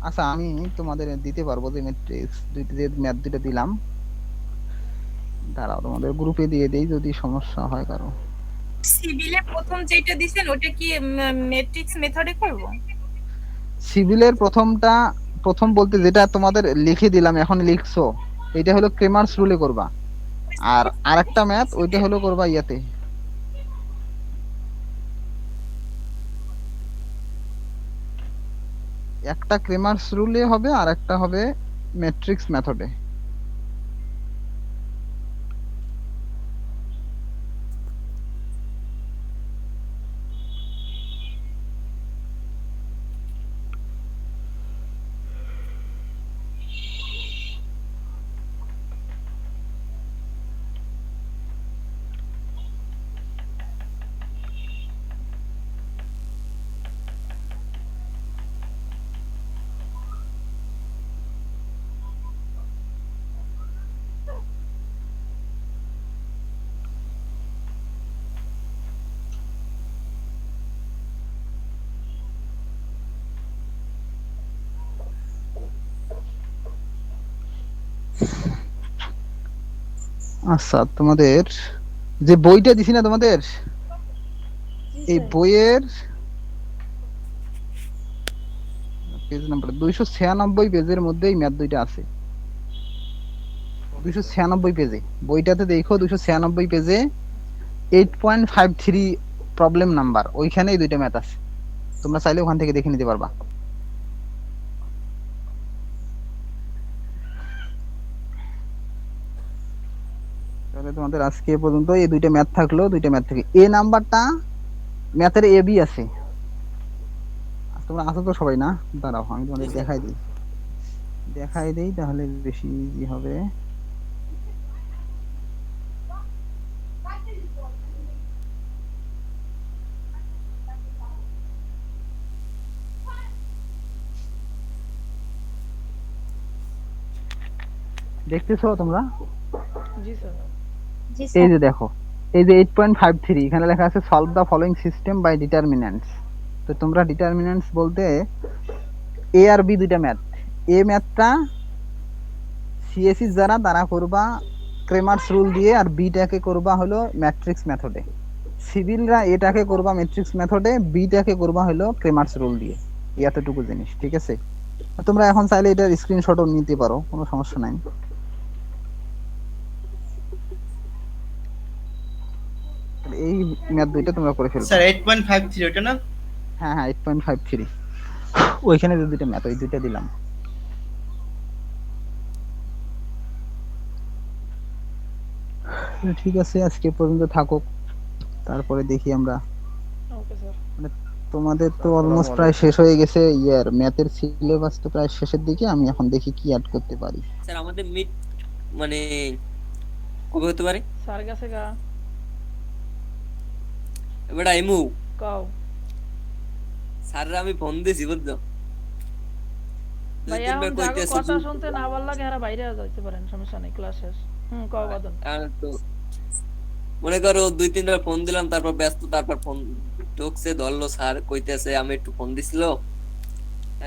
আচ্ছা আমি তোমাদের দিতে পারবো যে ম্যাট্রিক্স ম্যাথ দুটো দিলাম, দাঁড়াও তোমাদের গ্রুপে দিয়ে দেই যদি সমস্যা হয় কারো। সিভিলে প্রথম যেটা দিবেন ওটা কি ম্যাট্রিক্স মেথডে করব? সিভিলের প্রথম বলতে যেটা তোমাদের লিখে দিলাম এখন লিখছো, এটা হলো ক্রেমার্স রুলে করবা। আর আরেকটা ম্যাথ ওইটা হলো করবা ইয়াতে, একটা ক্রেমার্স রুলে হবে আর একটা হবে ম্যাট্রিক্স মেথডে। আচ্ছা তোমাদের যে বইটা দিছি না তোমাদের, এই বইয়ের পেজ নাম্বার 296 পেজের মধ্যে এই ম্যাথ দুইটা আছে। 296 পেজে বইটাতে দেখো, 296 পেজে 8.53 প্রবলেম নাম্বার, ওইখানে এই দুইটা ম্যাথ আছে। তোমরা চাইলে ওখান থেকে দেখে নিতে পারবা। তাহলে তোমাদের আজকে এ পর্যন্ত এই দুইটা ম্যাথ থাকলো। দুইটা ম্যাথ থেকে এ নাম্বারটা ম্যাথের এ বি আছে। তোমরা আসো তো সবাই না? দাঁড়াও আমি তোমাদের দেখাই দেই তাহলে বেশি ইজি হবে। দেখতেছো তোমরা? জি স্যার। জি এই স্যার। যে দেখো, এই যে 8.53 এখানে লেখা আছে solve the following system by determinants. তো তোমরা ডিটারমিন্যান্টস বলতে এ আর বি দুইটা ম্যাথ, এ ম্যাথটা সিএসসি যারা তারা করবা ক্রেমার্স রুল দিয়ে, আর বিটাকে করবা হলো ম্যাট্রিক্স মেথডে। সিভিলরা এটাকে করবা ম্যাট্রিক্স মেথডে, বিটাকে করবা হলো ক্রেমার্স রুল দিয়ে। এতটুকু জিনিস, ঠিক আছে? তোমরা এখন চাইলে এটার স্ক্রিনশটও নিতে পারো, কোনো সমস্যা নাই। এই ম্যাথ দুইটা তোমরা করে ফেলবে স্যার 8.53 ওটা না? হ্যাঁ হ্যাঁ 8.53 ওইখানে যে দুইটা ম্যাথ, ওই দুইটা দিলাম। ঠিক আছে, আজকে পর্যন্ত থাকুক, তারপরে দেখি আমরা। Okay sir. মানে তোমাদের তো অলমোস্ট প্রায় শেষ হয়ে গেছে, ইয়ার ম্যাথের সিলেবাস তো প্রায় শেষের দিকে। আমি এখন দেখি কি অ্যাড করতে পারি। স্যার আমাদের মিট মানে কবে হতে পারে? স্যার গেছে গা। এবারে আইমু কাও স্যাররা আমি ফোন দিছি বুঝছো? ভাই এখন যাগো কথা শুনতে না ভালো লাগে আর বাইরে যাইতে পারেন, সমস্যা নাই, ক্লাস শেষ। কাও বাদন। তো মনে করো 2-3বার ফোন দিলাম, তারপর ব্যস্ত, তারপর ফোন ঢুকছে, ধরলো স্যার কইতেছে আমি একটু ফোন দিছিল,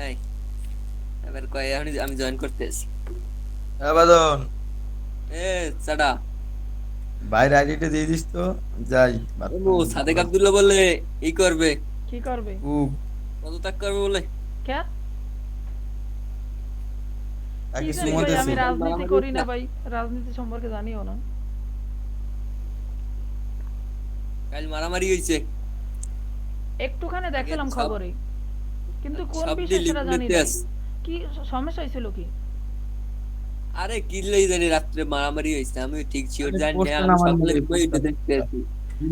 এই এবার কয় আমি জয়েন করতে আছি। বাদন এ সাডা বাইরে আইডিটা দিয়ে দিস তো, যাই। ও সাদেক আব্দুল্লাহ বলে ই করবে, কি করবে? পদত্যাগ করবে বলে। কে? তাকে কি জানি ভাই, আমি রাজনীতি করি না ভাই, রাজনীতি সম্পর্কে জানিও না। কাল মারামারি হইছে, একটুখানি দেখলাম খবরে, কিন্তু কোন বিষয় সেটা জানি না। কি সমস্যা হয়েছিল কি? আরে কিল্লাই জানি রাত্রে মারামারি হইছে, আমি ঠিক শিওর জানি না, আমি সকালে বইটা দেখতে আছি।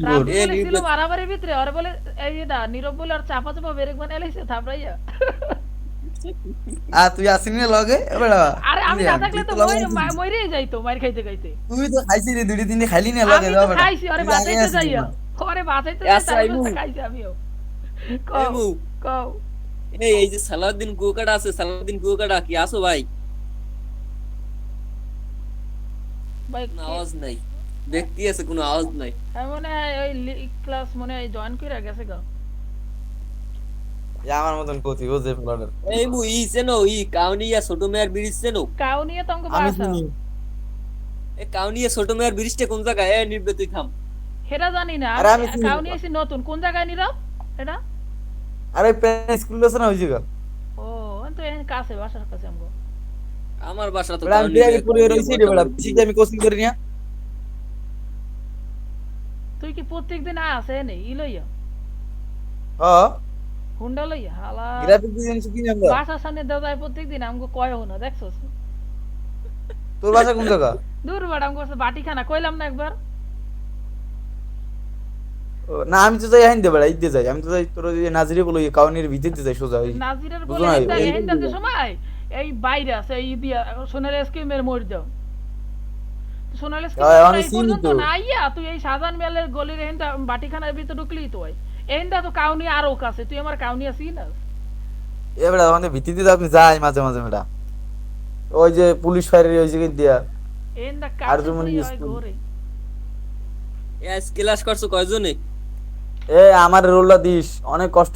রাতে বলেছিল মারামারির ভিতরে আরে বলে এই দা নীরব বলে আর চাপা চাপা বেরেক বানাইছে থাপড়াইয়া। তুই আসিনি লগে এবারে? আরে আমি না থাকলে তো মইরেই যাইতো মার খাইতে খাইতে। তুই তো খাইছিস রে, দুই দিন খাইলি না লগে যাও বেটা। খাইছি, আরে বাঁচাইতে যাইয়া, আরে বাঁচাইতে যাই খাইছি আমিও। কও এই যে সালাউদ্দিন কুয়াকাটা আছে, সালাউদ্দিন কুয়াকাটা কি আসো ভাই? ভাই আওয়াজ নাই, ব্যক্তি আছে কোনো আওয়াজ নাই। মনে হয় ওই ক্লাস মনে হয় জয়েন কইরা গেছে গা। আমার মতন কোতি ও যে ফ্লাডার। এই মু ই চেনো, ই কাউনিয়া ছোট মেয়ার ব্রিজ চেনো? কাউনিয়া তো আমাকে আমি বাসা। চিনি। এই কাউনিয়া ছোট মেয়ার ব্রিজটা কোন জায়গায়? এ নির্বে তুই থাম। হেরা জানি না, কাউনিয়া এসে নতুন কোন জায়গায় নীরব এটা? আরে প্যান স্কুল আছে না ওই জায়গা। ও তো এখানে কাছে, বাসার কাছে আমগো। আমার বাসা তো আমি বিয়ে করে রইছি রে বড়া, শিখে আমি কোচিং করি না। তুই কি প্রত্যেকদিন আসে নেই ই লইয়া? হ্যাঁ হুন্ডা লইয়া হালা গ্রাফিক ডিজাইন শিখি না আমরা। বাসার সামনে দাও যায় প্রত্যেকদিন, আমগো কয়ও না দেখছস? তোর বাসা কোন জায়গা? দূর বাড়া, আমগো বাটিখানা কইলাম না একবার। না আমি তো যাই আইন দে বড়া, ইতে যাই আমি তো যাই তোর ওই নাজিরে বলে কাউনির ভিতরে যাই সোজা ওই নাজিরের বলে এইটা যে সময় এই বাইরে আছে এই দিয়া সোনালী স্কিমের মোড় দাও। সোনালী স্কিম তো না আইয়া তুই এই সাজান মেলের গলির এখানটা বাটিখানার ভিতর ঢুকলি তো হয় এখানটা তো কাউনি আরো কাছে, তুই আমার কাউনি আছিস না? এবারে আমাদের ভিত্তিতে আপনি যাই মাঝে মাঝে মেডা, ওই যে পুলিশ ফায়ারের ওই জায়গায় দিয়া এন্ডা কাছে হয় ঘরে। এ ক্লাস করছো কয়জনে? এ আমার রোলটা দিস, অনেক কষ্ট